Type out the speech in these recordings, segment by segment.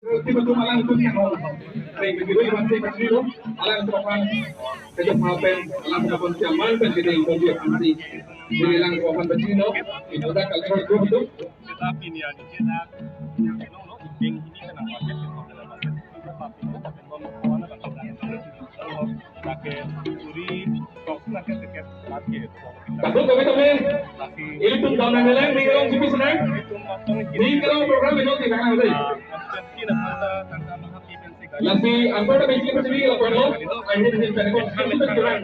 Tiba tu malang tu yang orang. Baik begitu iman saya kasih lo. Alang tu apa? Kerja papen. Alang tu apa? Siaman pen kita yang kau dia nanti. Jadi alang tu apa? Begini lo. Itu dah kalau tu betul. Tetapi ni ada kita yang no bank ini kan apa kita dalam bahasa tapi tapi non kawan kalau pakai curi kok nak tiket lagi Betul kami. Ini pun dalam nilai ni kalau sih senang. Ni kalau program itu tidak ada. Lagi angkota basic percaya kalau lo, ada di sini kan kita jalan.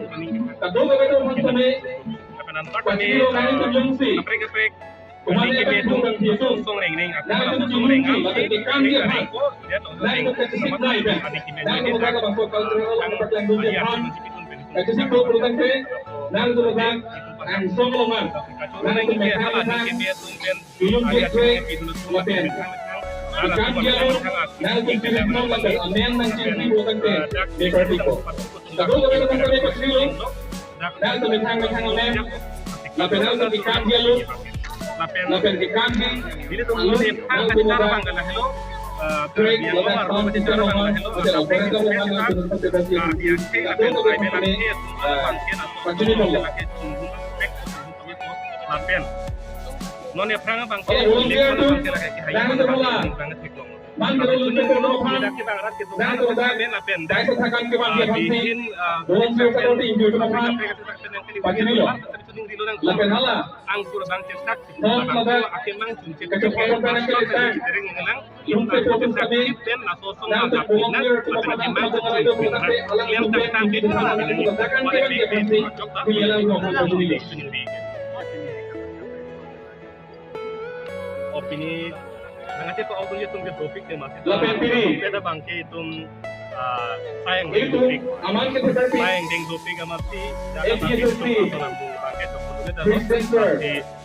Kadang kadang orang sana, pasti lo kan itu jumsi. Kemarin kita itu kan itu, nah itu jumsi, tapi ikan dia kan, nah itu kecil naik kan, nah itu mereka bangsa kalau orang berjalan dunia kan, kecil itu berulang ke, nah itu berulang, langsung loman, nah itu mereka kan, tuyul dia lapen. Ikan dia lo, nah itu kecil itu lapen, amen nanti berulang ke, seperti itu. Kadang kadang orang kecil lo, nah itu mereka amen, lapen itu ikan dia lo. Lapen ikan di ini tuh lu nih angkat cara bangga lah hello dia lo baru macam cara bangga hello tapi kita dia cek apa yang lain lagi lapen non ya perang bang Mandarin itu terlalu kita ngarat gitu nah itu dah lapen dah sesakan ke mana bikin belum selesai di Indo kan pagi ni lo lapen hala angkur bang cetak akhir mang kecepatan panas kita yung kecepatan kami la sosong nah untuk pulang dia cuma pada masa itu sampai alam itu kita akan dia pasti pilihan ngomong begini opini nanti tu auto itu ke topik ke masih lapen pilih kita bangke itu sayang itu aman kita tadi sayang deng topik amati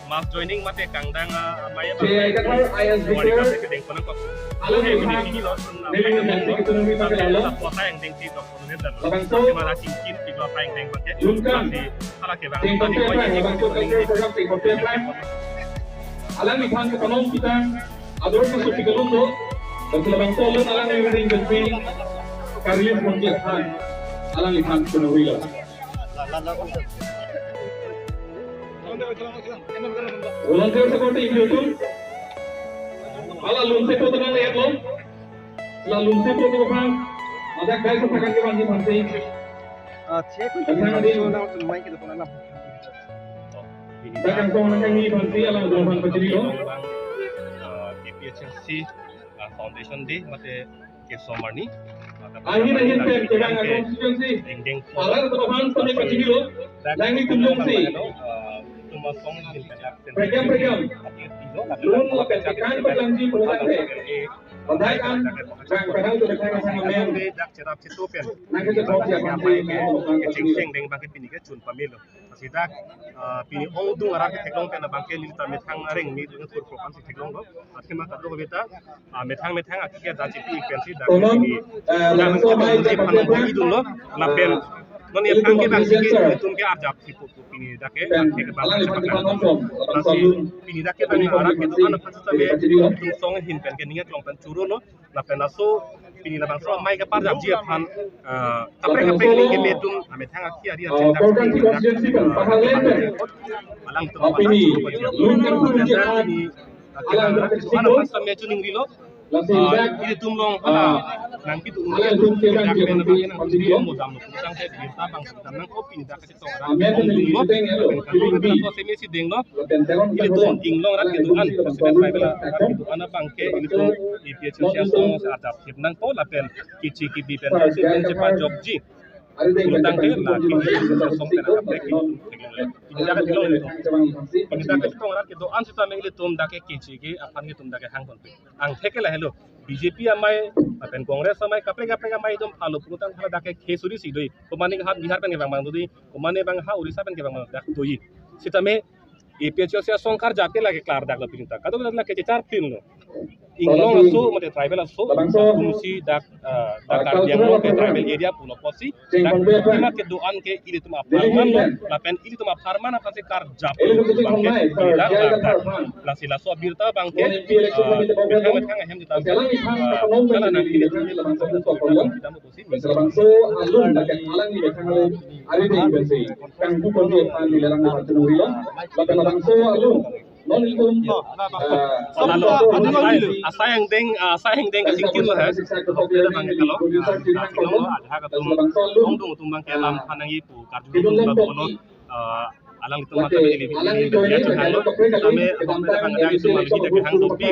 mas joining mate kangdang amaya saya kata ayah zikir alam ini dari nanti kita nanti pakai lalu sayang deng ti dok lapang tu malah cincin tiga sayang deng pakai junkan ala ke bang tinggal program tinggal program alam ikan ke kanon kita ador ke suci kalunto dan selabang tolong alam yang ring between karius mungkin alam ikan penuhi lah volunteer seperti itu ala lunte itu dengan lihat lo setelah lunte itu kan ada guys yang akan kita nanti Bahkan kau nak ni nanti alam dohan peciri lo. KPHC Foundation Day mate ke somarni. Akhir pen kita nak konstitusi. Alam dohan sampai peciri lo. Lagi tunjuk si. Program. Belum lakukan tekan berlanjut berlanjut. Padahal kan kadang tu mereka sangat main. Dak cerap cetopen. Nak kita tahu siapa yang ceng deng bangke pini ke cun pamilo. Masida pini ong dung arab teklong pena bangke lilita methang ring mi dung sur program si teklong do. Akhirnya kado beta methang akhirnya daci pi pensi dak pini. Langsung main di panu idul lo lapen non ya bangke bangke tum ke arjap si pini dake ke balang pini dake bani arab itu anu pasta be tum song hin pen ke ningat long pen churu lo lapen aso pini labang so mai ke parjap ji aphan kapre ni ke metum amethang akhia dia program konstitusi kan pahalan alang tu opini lungan dia alang anu pasta me chuning rilo ini tumlong nanti tu alang tu kita nanti modam no pusang te dirta bang sedang nang opini dak ke tong ram ko semi si deng no ini tu inglong rat ke tuan presiden bela itu ana bangke ini tu IPH sosial sa adap nang ko lapen kici ki bi pen cepat job ji Utang ke lah kita sosok tenaga mereka ini dah kelong itu. Kita kita orang kita an sudah mengilu tum dah ke kici ke apa ni tum dah ke hang konti. Ang theke lah hello BJP amai apen Kongres amai kapre amai itu halu purutan kalau dah ke kesuri si doi. Komani hat Bihar pen ke bang doi, komani bang ha Orissa pen ke bang dah doi. Sita me IPH sosial songkar jake lagi kelar dah ke pinta. Kado dah ke cecar pin lo. Inglong asu mate tribal asu fungsi dak kardiang ke tribal area pulo posi dak kima ke doan ke ili tuma farman lo lapen ili tuma farman apa se kar jap bangke dak la sila so birta bangke metang hem kita kala nang ili kita mo posi Bangso alun dak alang ni betang ari ni bensi kang ku kon di pan di lerang na turia lapen bangso alun non itu asayang deng kasingkin lah ya kita bangke kalau kalau ada katum ong tumbang kelam panangi pu karju tumbang alang itu mata ini dia halo kami bangga itu malu kita ke hang topi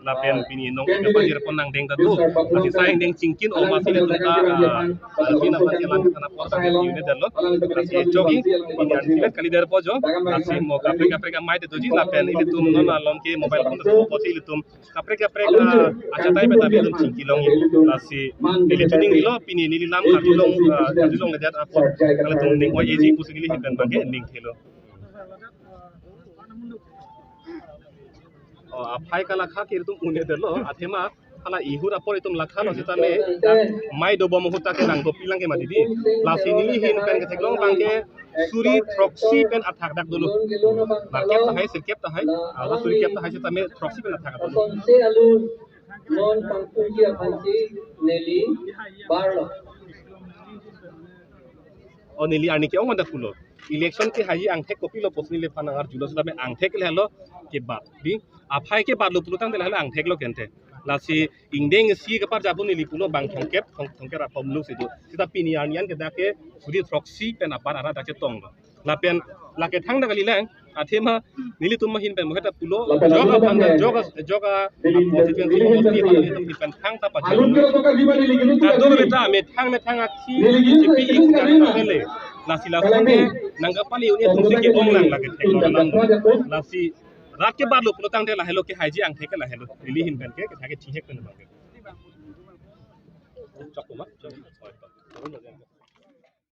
lapen pini nong ke banjir ponang deng tadu masih sayang deng cingkin o masih itu ka pina banjir lan kana porta ini dalo masih jogging ini artinya kali dari pojo masih mau kapre mai itu ji lapen ini tum non alom ke mobile phone tu posi itu tum kapre aja tai beta bi tum cingkilong masih ini tuning dilo pini ni lam kadulong ngejat apa kalau tum deng o eji pusing ini hidan bangke ning helo apai kala kha kir tum une delo athema kala ihur apor itum lakha no sita me mai do bom huta ke nang gopilang ke madidi la sinili hin pen ke teglong bangke suri proxy pen athak dak dulu market ta hai sirkep ta hai ala suri kep ta hai sita me proxy pen athak dulu konse alun non pangkuji apansi neli barlo o nili ani ke onga dakulo election ke haji angthek kopilo posni le phanangar julo sita me angthek le halo ke bat di apai ke bat lo pulutang de halo angthek lo kente lasi ingdeng si ke par jabun ni lipulo bang thongkep ra pomlu situ sita pinianian ke dake suri proxy pen apar ara dace tong lapen lake thang da kalilang athema nili tumma hin pen moheta pulo joga constituency moti pen pen thang ta pa alun ke to ka jiba ni ligin tu do beta me thang akhi jipi ikale lasi lasange nangga pali uni tumsi ke onglang lage thek lasi रात के बाद लोग पुलतांग दे लाहेलो के हाइजी आंग थेके लाहेलो रिली हिन पेन के थाके ठीके कने बागे चकमा